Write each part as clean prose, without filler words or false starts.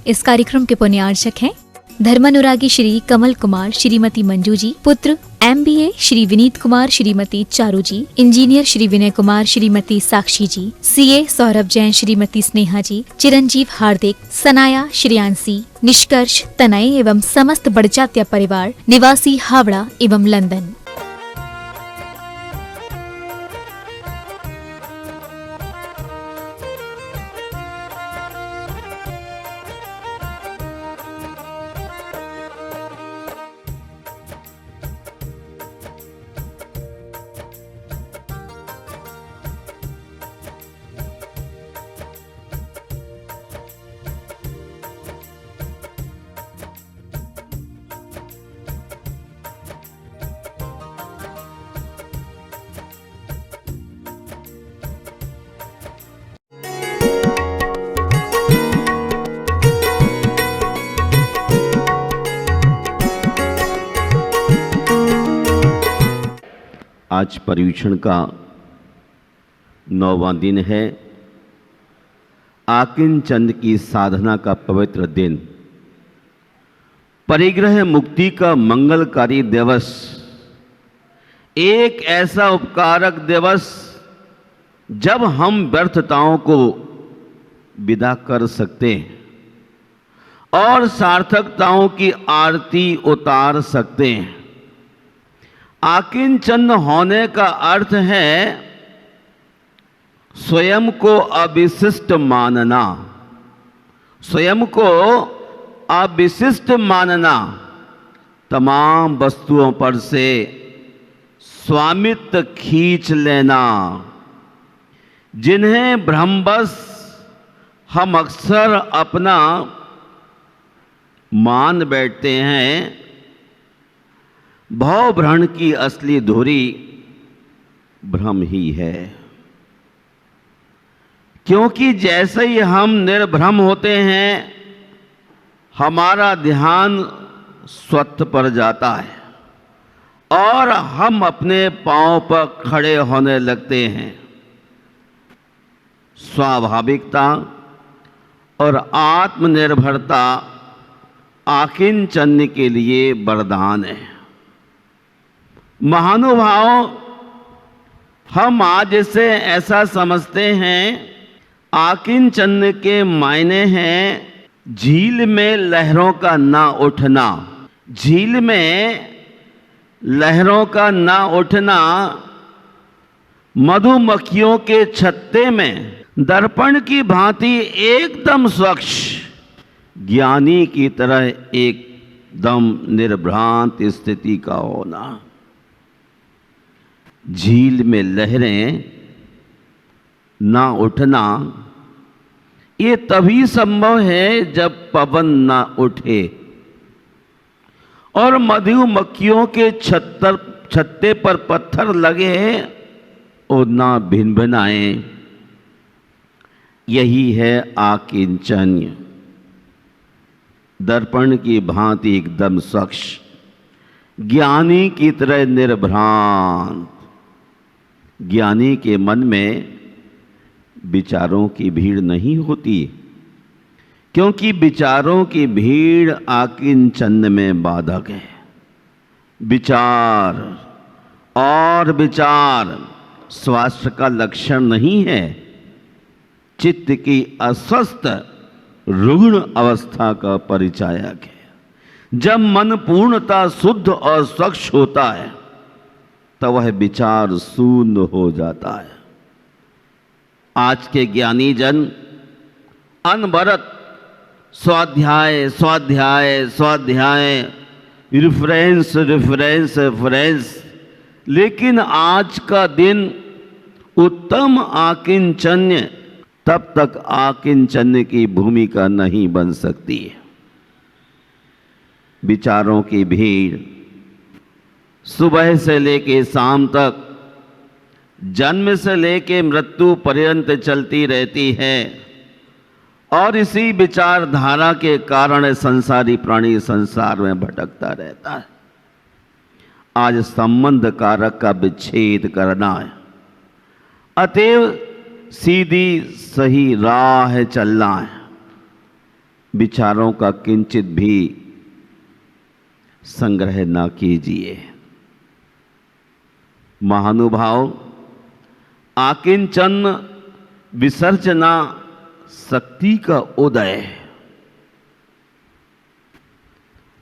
इस कार्यक्रम के पुण्यार्चक हैं धर्मानुरागी श्री कमल कुमार, श्रीमती मंजू जी, पुत्र MBA श्री विनीत कुमार, श्रीमती चारू जी, इंजीनियर श्री विनय कुमार, श्रीमती साक्षी जी, CA सौरभ जैन, श्रीमती स्नेहा जी, चिरंजीव हार्दिक, सनाया, श्रेयांशी, निष्कर्ष, तनय एवं समस्त बड़जात्या परिवार निवासी हावड़ा एवं लंदन। आज पर्युषण का 9वां दिन है। आकिन चंद की साधना का पवित्र दिन, परिग्रह मुक्ति का मंगलकारी दिवस, एक ऐसा उपकारक दिवस जब हम व्यर्थताओं को विदा कर सकते हैं और सार्थकताओं की आरती उतार सकते हैं। आकिन चंद होने का अर्थ है स्वयं को अविशिष्ट मानना, स्वयं को अविशिष्ट मानना, तमाम वस्तुओं पर से स्वामित्व खींच लेना, जिन्हें भ्रमवश हम अक्सर अपना मान बैठते हैं। भवभ्रम की असली धुरी भ्रम ही है, क्योंकि जैसे ही हम निर्भ्रम होते हैं हमारा ध्यान स्वत्व पर जाता है और हम अपने पांव पर खड़े होने लगते हैं। स्वाभाविकता और आत्मनिर्भरता आकिन चंद के लिए वरदान है। महानुभाव, हम आज इसे ऐसा समझते हैं, आकिन चंद के मायने हैं झील में लहरों का ना उठना। झील में लहरों का ना उठना मधुमक्खियों के छत्ते में दर्पण की भांति एकदम स्वच्छ ज्ञानी की तरह एकदम निर्भ्रांत स्थिति का होना। झील में लहरें ना उठना ये तभी संभव है जब पवन ना उठे और मधुमक्खियों के छत्ते पर पत्थर लगे और ना भिनभिनाए। यही है आकिंचन्य, दर्पण की भांति एकदम स्वच्छ ज्ञानी की तरह निर्भ्रांत। ज्ञानी के मन में विचारों की भीड़ नहीं होती, क्योंकि विचारों की भीड़ आकिन चंद में बाधक है। विचार और विचार स्वास्थ्य का लक्षण नहीं है, चित्त की अस्वस्थ रुग्ण अवस्था का परिचायक है। जब मन पूर्णता शुद्ध और स्वच्छ होता है तब वह विचार शून्य हो जाता है। आज के ज्ञानी जन अनवरत स्वाध्याय स्वाध्याय स्वाध्याय, रिफरेंस रिफरेंस रिफरेंस, लेकिन आज का दिन उत्तम आकिंचन्य तब तक आकिंचन्य की भूमिका नहीं बन सकती है। विचारों की भीड़ सुबह से लेके शाम तक, जन्म से लेके मृत्यु पर्यंत चलती रहती है और इसी विचारधारा के कारण संसारी प्राणी संसार में भटकता रहता है। आज संबंध कारक का विच्छेद करना है, अतएव सीधी सही राह चलना है। विचारों का किंचित भी संग्रह न कीजिए। महानुभाव, आकिंचन विसर्जना शक्ति का उदय।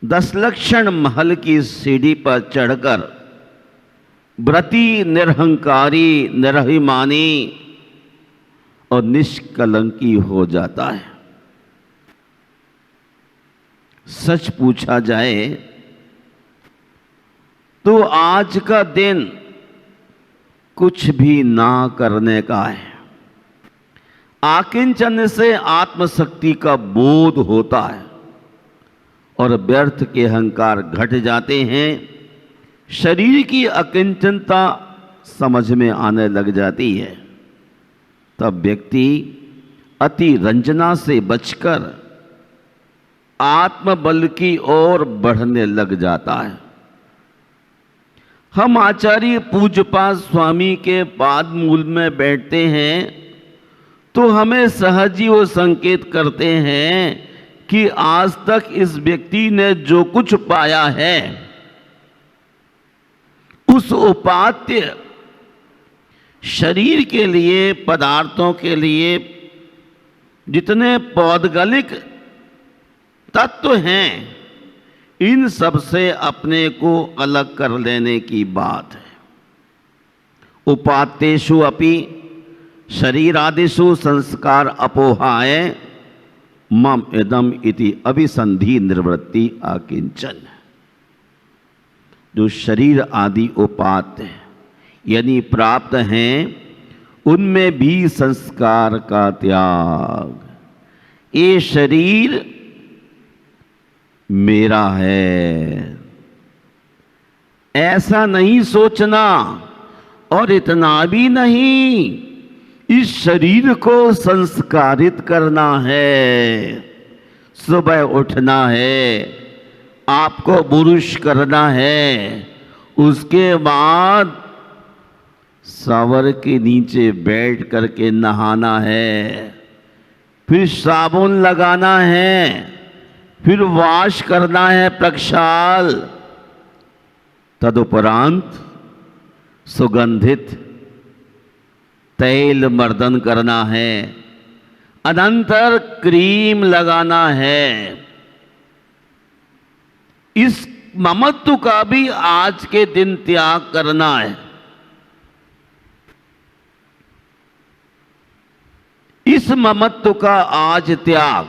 10 लक्षण महल की सीढ़ी पर चढ़कर व्रती निरहंकारी, निरभिमानी और निष्कलंकी हो जाता है। सच पूछा जाए तो आज का दिन कुछ भी ना करने का है। आकिंचन से आत्मशक्ति का बोध होता है और व्यर्थ के अहंकार घट जाते हैं। शरीर की अकिंचनता समझ में आने लग जाती है। तब व्यक्ति अति रंजना से बचकर आत्मबल की ओर बढ़ने लग जाता है। हम आचार्य पूज्यपाद स्वामी के पाद मूल में बैठते हैं तो हमें सहज ही वो संकेत करते हैं कि आज तक इस व्यक्ति ने जो कुछ पाया है उस उपात्य शरीर के लिए, पदार्थों के लिए जितने पौद्गलिक तत्व हैं, इन सब से अपने को अलग कर लेने की बात है। उपात्तेषु अपि शरीरादिषु संस्कार अपोहाय मम इदम इति अभिसंधि निर्वृत्ति आकिंचन। जो शरीर आदि उपात्य यानी प्राप्त हैं, उनमें भी संस्कार का त्याग। ये शरीर मेरा है ऐसा नहीं सोचना, और इतना भी नहीं, इस शरीर को संस्कारित करना है। सुबह उठना है, आपको बुरुश करना है, उसके बाद शावर के नीचे बैठ करके नहाना है, फिर साबुन लगाना है, फिर वाश करना है प्रक्षाल, तदुपरांत सुगंधित तैल मर्दन करना है, अनंतर क्रीम लगाना है। इस ममत्व का भी आज के दिन त्याग करना है। इस ममत्व का आज त्याग।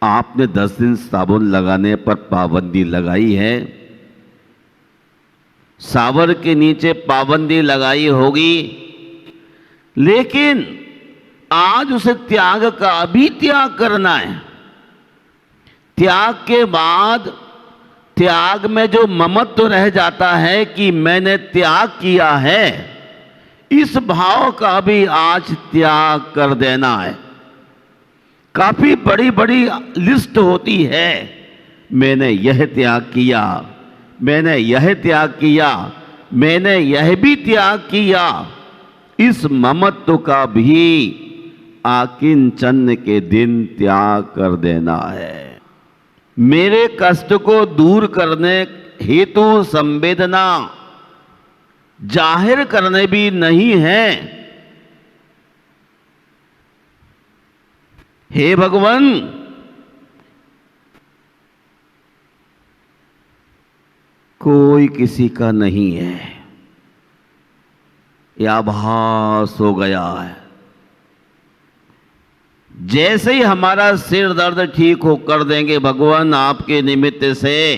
आपने 10 दिन साबुन लगाने पर पाबंदी लगाई है, सावर के नीचे पाबंदी लगाई होगी, लेकिन आज उसे त्याग का भी त्याग करना है। त्याग के बाद त्याग में जो ममत्व रह जाता है कि मैंने त्याग किया है, इस भाव का भी आज त्याग कर देना है। काफी बड़ी बड़ी लिस्ट होती है, मैंने यह त्याग किया, मैंने यह त्याग किया, मैंने यह भी त्याग किया। इस ममत्व का भी आकिंचन के दिन त्याग कर देना है। मेरे कष्ट को दूर करने हेतु संवेदना जाहिर करने भी नहीं है। हे भगवान, कोई किसी का नहीं है, यह आभास हो गया है। जैसे ही हमारा सिर दर्द ठीक हो कर देंगे भगवान आपके निमित्त से,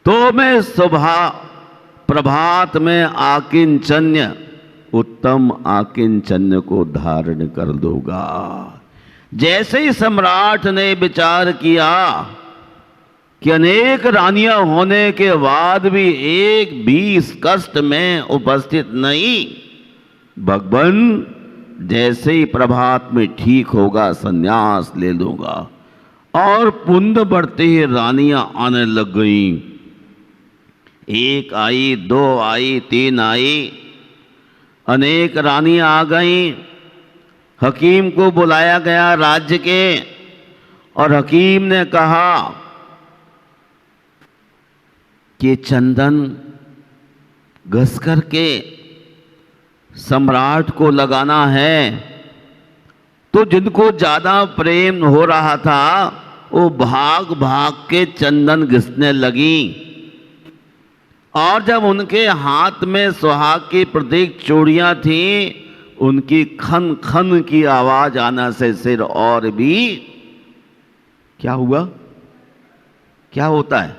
तो मैं सुबह प्रभात में आकिंचन्य, उत्तम आकिंचन्य को धारण कर दूंगा। जैसे ही सम्राट ने विचार किया कि अनेक रानियां होने के बाद भी एक भी इस कष्ट में उपस्थित नहीं, भगवान जैसे ही प्रभात में ठीक होगा संन्यास ले लूंगा। और पुण्य बढ़ते ही रानियां आने लग गईं। 1 आई, 2 आई, 3 आई, अनेक रानियां आ गईं। हकीम को बुलाया गया राज्य के, और हकीम ने कहा कि चंदन घस करके सम्राट को लगाना है। तो जिनको ज्यादा प्रेम हो रहा था वो भाग भाग के चंदन घिसने लगी, और जब उनके हाथ में सुहाग की प्रतीक चूड़ियां थी, उनकी खन खन की आवाज आना से सिर और भी क्या हुआ, क्या होता है,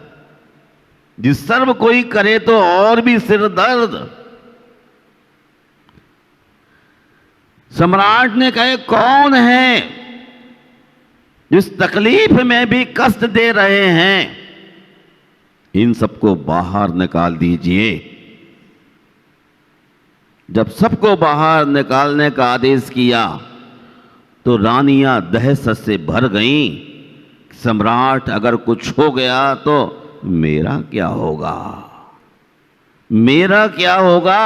डिस्टर्ब कोई करे तो और भी सिर दर्द। सम्राट ने कहे कौन है जिस तकलीफ में भी कष्ट दे रहे हैं, इन सबको बाहर निकाल दीजिए। जब सबको बाहर निकालने का आदेश किया तो रानियां दहशत से भर गईं। सम्राट अगर कुछ हो गया तो मेरा क्या होगा, मेरा क्या होगा।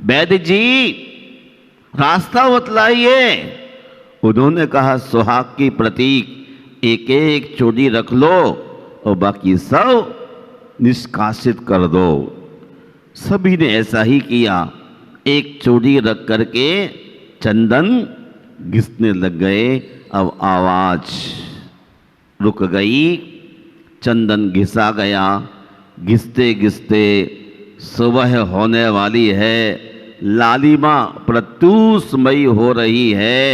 वैद्य जी रास्ता बतलाइए। उन्होंने कहा सुहाग की प्रतीक एक एक चूड़ी रख लो और बाकी सब निष्कासित कर दो। सभी ने ऐसा ही किया। एक चूड़ी रख करके चंदन घिसने लग गए। अब आवाज रुक गई, चंदन घिसा गया। घिसते घिसते सुबह होने वाली है, लालिमा प्रत्यूषमयी हो रही है।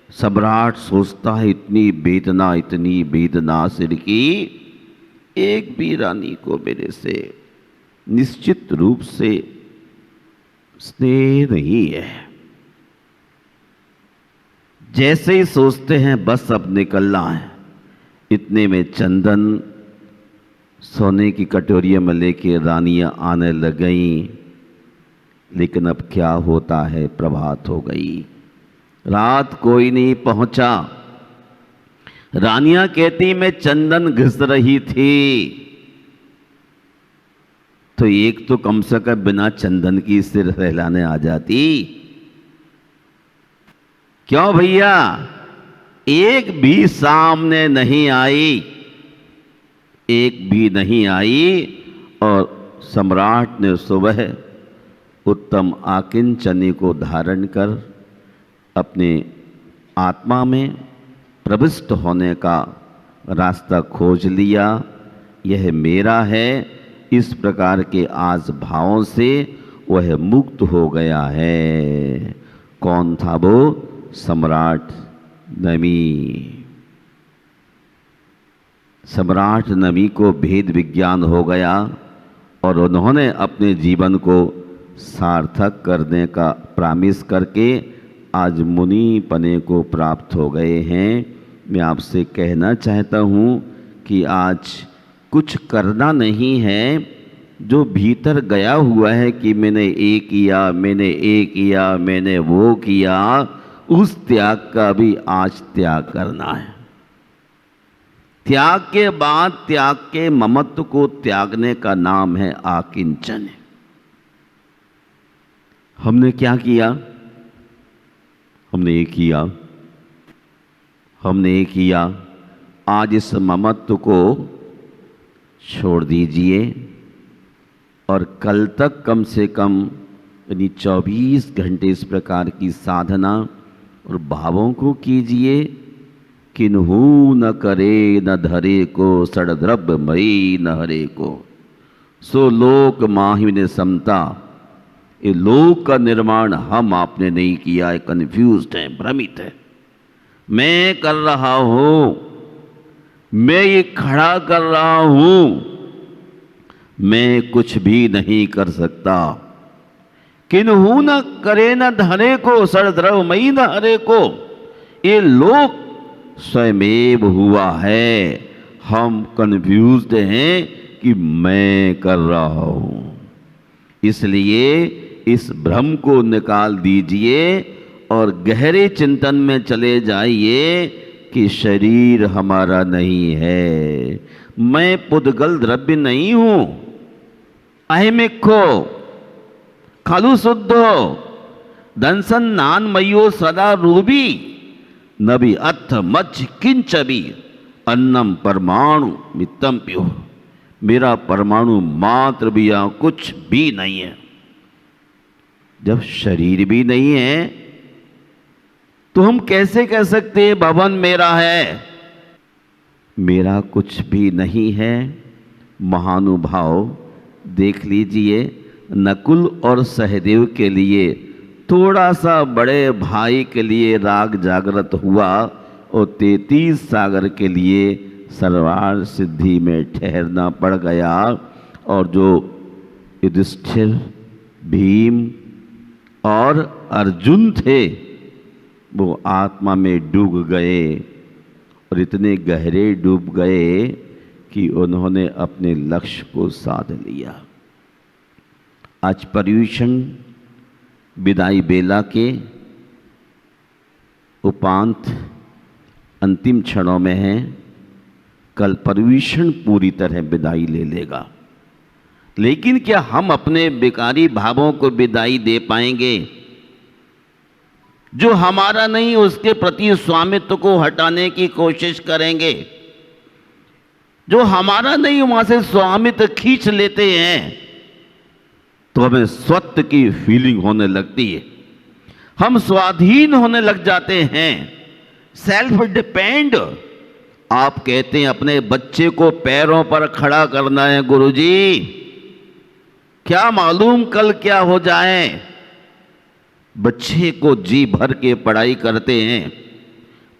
सम्राट सोचता है इतनी वेदना सिर की, एक भी रानी को मेरे से निश्चित रूप से स्नेह नहीं है। जैसे ही सोचते हैं बस अब निकलना है, इतने में चंदन सोने की कटोरिया में लेके रानियां आने लग गईं। लेकिन अब क्या होता है, प्रभात हो गई, रात कोई नहीं पहुंचा। रानियां कहती मैं चंदन घिस रही थी, तो एक तो कम से कम बिना चंदन की सिर सहलाने आ जाती। क्यों भैया, एक भी सामने नहीं आई, एक भी नहीं आई। और सम्राट ने सुबह उत्तम आकिंचनी को धारण कर अपने आत्मा में प्रविष्ट होने का रास्ता खोज लिया। यह मेरा है, इस प्रकार के आज भावों से वह मुक्त हो गया है। कौन था वो? सम्राट नमी। सम्राट नमी को भेद विज्ञान हो गया और उन्होंने अपने जीवन को सार्थक करने का प्रामिस करके आज मुनि पने को प्राप्त हो गए हैं। मैं आपसे कहना चाहता हूँ कि आज कुछ करना नहीं है, जो भीतर गया हुआ है कि मैंने ये किया, मैंने ये किया, मैंने वो किया, उस त्याग का भी आज त्याग करना है। त्याग के बाद त्याग के ममत्व को त्यागने का नाम है आकिंचन। हमने क्या किया? हमने ये किया, हमने ये किया। आज इस ममत्व को छोड़ दीजिए और कल तक कम से कम यानी 24 घंटे इस प्रकार की साधना और भावों को कीजिए। किन्हू न करे न धरे को, सड़द्रव्य मई न हरे को, सो लोक माहि ने समता। ये लोक का निर्माण हम आपने नहीं किया है, कन्फ्यूज्ड है, भ्रमित है। मैं कर रहा हूं, मैं ये खड़ा कर रहा हूं, मैं कुछ भी नहीं कर सकता। किन्हू न करे न धरे को, सड़द्रव्य मई न हरे को, ये लोक स्वयमेव हुआ है। हम कन्फ्यूज्ड हैं कि मैं कर रहा हूं। इसलिए इस भ्रम को निकाल दीजिए और गहरे चिंतन में चले जाइए कि शरीर हमारा नहीं है, मैं पुद्गल द्रव्य नहीं हूं, अहिमिक हो, खलु शुद्धो, दंसन नानमयो सदा रूबी नबी अथ मज्ज किंचबी अन्नम परमाणु मित्तम प्यो। मेरा परमाणु मात्र भी यहाँ कुछ भी नहीं है। जब शरीर भी नहीं है तो हम कैसे कह सकते हैं भवन मेरा है? मेरा कुछ भी नहीं है। महानुभाव देख लीजिए, नकुल और सहदेव के लिए थोड़ा सा बड़े भाई के लिए राग जागृत हुआ और 33 सागर के लिए सर्वार सिद्धि में ठहरना पड़ गया। और जो युधिष्ठिर, भीम और अर्जुन थे वो आत्मा में डूब गए और इतने गहरे डूब गए कि उन्होंने अपने लक्ष्य को साध लिया। आज पर्यूषण विदाई बेला के उपांत अंतिम क्षणों में है। कल पर्यूषण पूरी तरह विदाई ले लेगा, लेकिन क्या हम अपने विकारी भावों को विदाई दे पाएंगे? जो हमारा नहीं उसके प्रति स्वामित्व को हटाने की कोशिश करेंगे। जो हमारा नहीं वहां से स्वामित्व खींच लेते हैं तो हमें स्वत्व की फीलिंग होने लगती है, हम स्वाधीन होने लग जाते हैं, सेल्फ डिपेंड। आप कहते हैं अपने बच्चे को पैरों पर खड़ा करना है गुरुजी, क्या मालूम कल क्या हो जाए। बच्चे को जी भर के पढ़ाई करते हैं,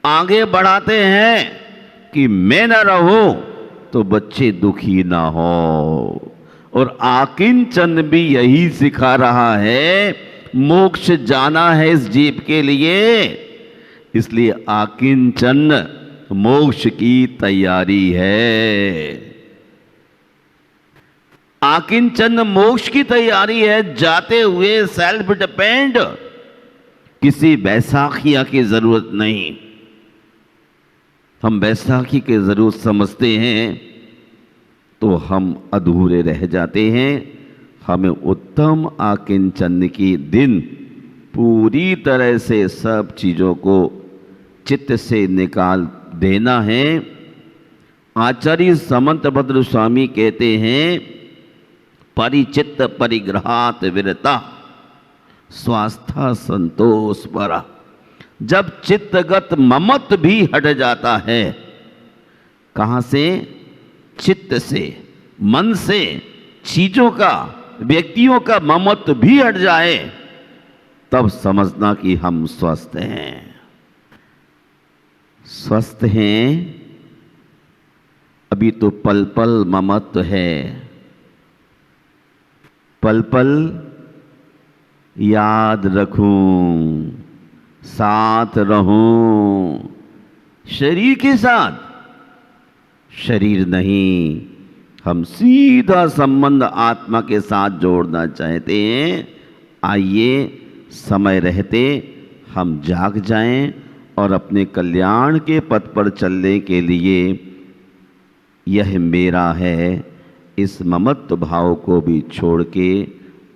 आगे बढ़ाते हैं कि मैं ना रहूं तो बच्चे दुखी ना हो। और आकिंचन भी यही सिखा रहा है, मोक्ष जाना है इस जीव के लिए, इसलिए आकिंचन मोक्ष की तैयारी है। आकिंचन मोक्ष की तैयारी है। जाते हुए सेल्फ डिपेंड, किसी बैसाखिया की जरूरत नहीं। हम बैसाखी की जरूरत समझते हैं तो हम अधूरे रह जाते हैं। हमें उत्तम आकिंचन की दिन पूरी तरह से सब चीज़ों को चित्त से निकाल देना है। आचार्य समंतभद्र स्वामी कहते हैं, परिचित्त परिग्रहात विरता स्वास्था संतोष परा। जब चित्तगत ममत्व भी हट जाता है, कहाँ से? चित्त से, मन से, चीजों का, व्यक्तियों का ममत्व भी हट जाए, तब समझना कि हम स्वस्थ हैं। स्वस्थ हैं। अभी तो पल पल ममत्व है, पल पल याद रखूं, साथ रहूं, शरीर के साथ, शरीर नहीं। हम सीधा संबंध आत्मा के साथ जोड़ना चाहते हैं। आइए समय रहते हम जाग जाएं और अपने कल्याण के पथ पर चलने के लिए यह मेरा है, इस ममत्व भाव को भी छोड़ के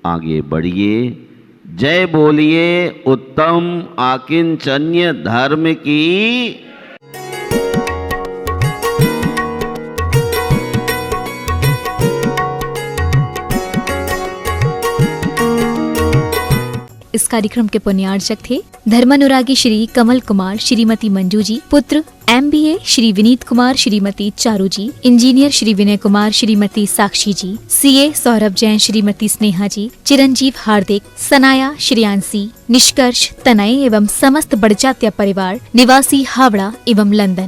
आगे बढ़िए। जय बोलिए उत्तम आकिंचन्य धर्म की। इस कार्यक्रम के पुण्यार्चक थे धर्मानुरागी श्री कमल कुमार, श्रीमती मंजू जी, पुत्र MBA श्री विनीत कुमार, श्रीमती चारू जी, इंजीनियर श्री विनय कुमार, श्रीमती साक्षी जी, CA सौरभ जैन, श्रीमती स्नेहा जी, चिरंजीव हार्दिक, सनाया, श्रेयांसी, निष्कर्ष, तनय एवं समस्त बड़जात्या परिवार निवासी हावड़ा एवं लंदन।